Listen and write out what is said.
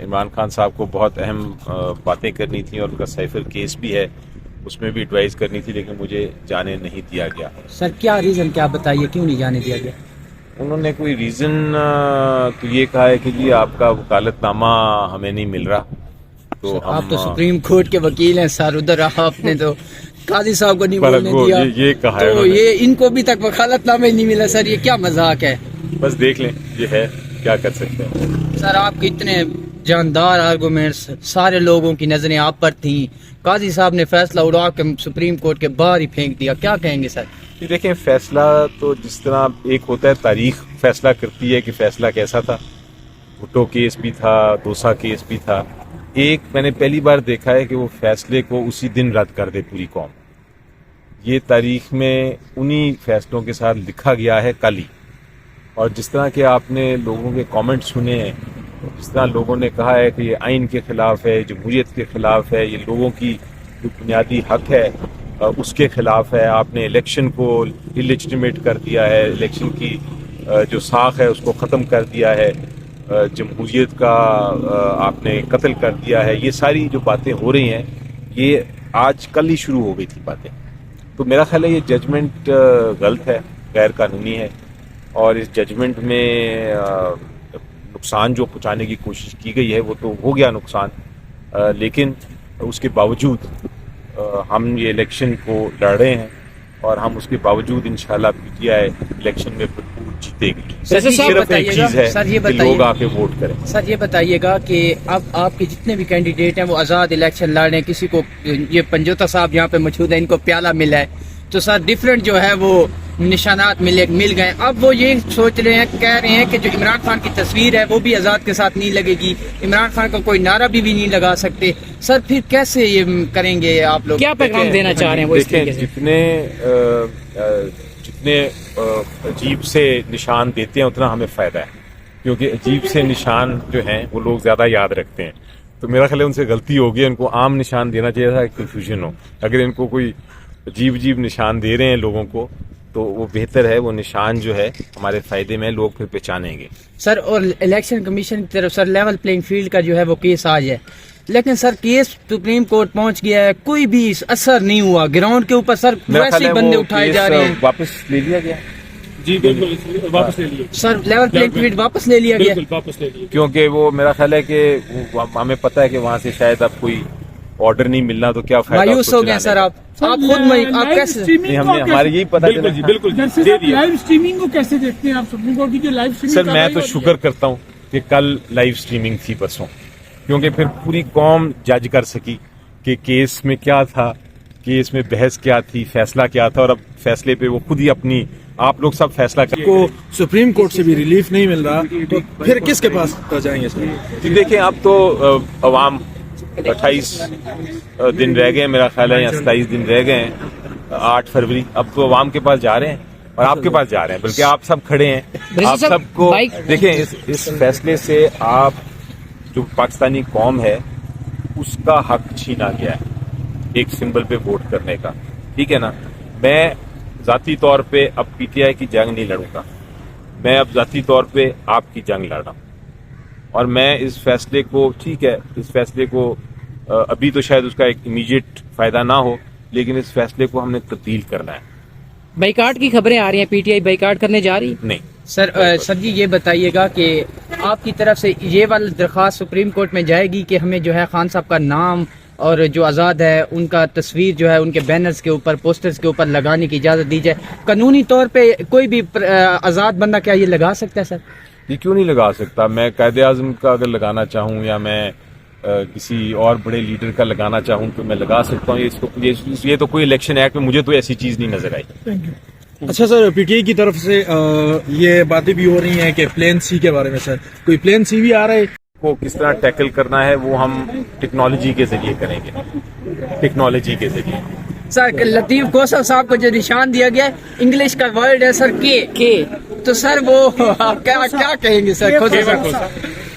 عمران خان صاحب کو بہت اہم باتیں کرنی تھیں اور ان کا سائفر کیس بھی ہے، اس میں بھی ایڈوائز کرنی تھی، لیکن مجھے جانے نہیں دیا گیا۔ سر کیا ریزن کیا بتائیے کیوں نہیں جانے دیا گیا؟ انہوں نے کوئی ریزن تو یہ کہا ہے کہ جی آپ کا وکالت نامہ ہمیں نہیں مل رہا، تو آپ تو سپریم کورٹ کے وکیل ہیں سر، ادھر آپ نے تو قاضی صاحب کو نہیں بولنے دیا، یہ کہا ہے تو یہ ان کو بھی تک وکالت نامہ نہیں ملا۔ سر یہ کیا مذاق ہے؟ بس دیکھ لیں، یہ ہے، کیا کر سکتے ہیں۔ سر آپ کے اتنے جاندار آرگومنٹس، سارے لوگوں کی نظریں آپ پر تھیں، قاضی صاحب نے فیصلہ اڑا کے سپریم کورٹ کے باہر ہی پھینک دیا، کیا کہیں گے سر؟ دیکھیں، فیصلہ تو جس طرح ایک ہوتا ہے، تاریخ فیصلہ کرتی ہے کہ فیصلہ کیسا تھا۔ بھٹو کیس بھی تھا، دوسا کیس بھی تھا، ایک میں نے پہلی بار دیکھا ہے کہ وہ فیصلے کو اسی دن رد کر دے پوری قوم۔ یہ تاریخ میں انہی فیصلوں کے ساتھ لکھا گیا ہے کل ہی۔ اور جس طرح کہ آپ نے لوگوں کے کامنٹ سنے ہیں، جس طرح لوگوں نے کہا ہے کہ یہ آئین کے خلاف ہے، جمہوریت کے خلاف ہے، یہ لوگوں کی جو بنیادی حق ہے اس کے خلاف ہے، آپ نے الیکشن کو انلیجٹیمیٹ کر دیا ہے، الیکشن کی جو ساخ ہے اس کو ختم کر دیا ہے، جمہوریت کا آپ نے قتل کر دیا ہے، یہ ساری جو باتیں ہو رہی ہیں یہ آج کل ہی شروع ہو گئی تھی باتیں۔ تو میرا خیال ہے یہ ججمنٹ غلط ہے، غیر قانونی ہے، اور اس ججمنٹ میں نقصان جو پہنچانے کی کوشش کی گئی ہے وہ تو ہو گیا نقصان، لیکن اس کے باوجود ہم یہ الیکشن کو لڑ رہے ہیں، اور ہم اس کے باوجود انشاءاللہ پی ٹی آئی الیکشن میں بھرپور جیتے گی۔ صرف ایک چیز ہے کہ لوگ آ کے ووٹ کریں۔ سر یہ بتائیے گا کہ اب آپ کے جتنے بھی کینڈیڈیٹ ہیں وہ آزاد الیکشن لڑ رہے ہیں، کسی کو یہ پنجوتا صاحب یہاں پہ موجود ہیں، ان کو پیالہ ملا ہے، تو سر ڈیفرنٹ جو ہے وہ نشانات مل گئے۔ اب وہ یہ سوچ رہے ہیں، کہہ رہے ہیں کہ جو عمران خان کی تصویر ہے وہ بھی آزاد کے ساتھ نہیں لگے گی، عمران خان کا کوئی نعرہ بھی نہیں لگا سکتے۔ سر پھر کیسے یہ کریں گے آپ لوگ؟ کیا پیغام دینا چاہ رہے ہیں وہ اس طریقے سے؟ جتنے عجیب سے نشان دیتے ہیں اتنا ہمیں فائدہ ہے، کیونکہ عجیب سے نشان جو ہیں وہ لوگ زیادہ یاد رکھتے ہیں۔ تو میرا خیال ہے ان سے غلطی ہوگی، ان کو عام نشان دینا چاہیے تھا، کنفیوژن ہو۔ اگر ان کو کوئی عجیب نشان دے رہے ہیں لوگوں کو تو وہ بہتر ہے، وہ نشان جو ہے ہمارے فائدے میں، لوگ پھر پہچانیں گے۔ سر اور الیکشن کمیشن کی طرف سر لیول پلینگ فیلڈ کا جو ہے وہ کیس آج ہے، لیکن سر کیس سپریم کورٹ پہنچ گیا ہے، کوئی بھی اثر نہیں ہوا گراؤنڈ کے اوپر۔ سر ویسے ہی بندے اٹھائے جا رہے ہیں۔ واپس لے لیا گیا؟ جی بالکل واپس لے لیا سر، لیول پلینگ فیلڈ واپس لے لیا گیا، واپس لے لیا، کیونکہ وہ میرا خیال ہے کہ ہمیں پتہ ہے کہ وہاں سے شاید اب کوئی آرڈر نہیں ملنا، تو کیا فائدہ؟ مایوس ہو گئے سر آپ خود آپ کیسے؟ ہمارے یہی پتہ بالکل لائیو اسٹریمنگ کو کیسے دیکھتے ہیں آپ؟ سپریم کورٹ کی جو لائیو اسٹریمنگ، سر میں تو شکر کرتا ہوں کہ کل لائیو اسٹریمنگ تھی پرسوں، کیونکہ پھر پوری قوم جج کر سکی کہ کیس میں کیا تھا، کیس میں بحث کیا تھی، فیصلہ کیا تھا، اور اب فیصلے پہ وہ خود ہی اپنی آپ لوگ سب فیصلہ کریں۔ کو سپریم کورٹ سے بھی ریلیف نہیں مل رہا تو پھر کس کے پاس جائیں گے سر؟ دیکھیں اب تو عوام 28 دن رہ گئے میرا خیال ہے، یا 27 دن رہ گئے ہیں، 8 فروری، اب تو عوام کے پاس جا رہے ہیں اور آپ کے پاس جا رہے ہیں، بلکہ آپ سب کھڑے ہیں، آپ سب کو دیکھیں اس فیصلے سے آپ جو پاکستانی قوم ہے اس کا حق چھینا گیا ہے ایک سمبل پہ ووٹ کرنے کا، ٹھیک ہے نا؟ میں ذاتی طور پہ اب پی ٹی آئی کی جنگ نہیں لڑوں گا، میں اب ذاتی طور پہ آپ کی جنگ لڑ رہا ہوں، اور میں اس فیصلے کو، ٹھیک ہے اس فیصلے کو ابھی تو شاید اس کا ایک امیڈیٹ فائدہ نہ ہو، لیکن اس فیصلے کو ہم نے تبدیل کرنا ہے۔ بائیکاٹ کی خبریں آ رہی ہیں، پی ٹی آئی بائیکاٹ کرنے جا رہی؟ نہیں سر جی یہ بتائیے گا کہ آپ کی طرف سے یہ والی درخواست سپریم کورٹ میں جائے گی کہ ہمیں جو ہے خان صاحب کا نام اور جو آزاد ہے ان کا تصویر جو ہے ان کے بینرز کے اوپر، پوسٹرز کے اوپر لگانے کی اجازت دی جائے؟ قانونی طور پہ کوئی بھی آزاد بندہ کیا یہ لگا سکتا ہے سر؟ یہ کیوں نہیں لگا سکتا؟ میں قائد اعظم کا اگر لگانا چاہوں یا میں کسی اور بڑے لیڈر کا لگانا چاہوں تو میں لگا سکتا ہوں۔ یہ تو کوئی الیکشن ایکٹ میں مجھے تو ایسی چیز نہیں نظر آئی۔ اچھا سر، پی ٹی آئی کی طرف سے یہ باتیں بھی ہو رہی ہیں کہ پلین سی کے بارے میں، سر کوئی پلین سی بھی آ رہا ہے؟ کو کس طرح ٹیکل کرنا ہے وہ ہم ٹیکنالوجی کے ذریعے کریں گے، ٹیکنالوجی کے ذریعے۔ سر لطیف کوثر صاحب کو جو نشان دیا گیا ہے، انگلش کا ورڈ ہے سر کے، تو سر وہ کیا کہیں گے سر؟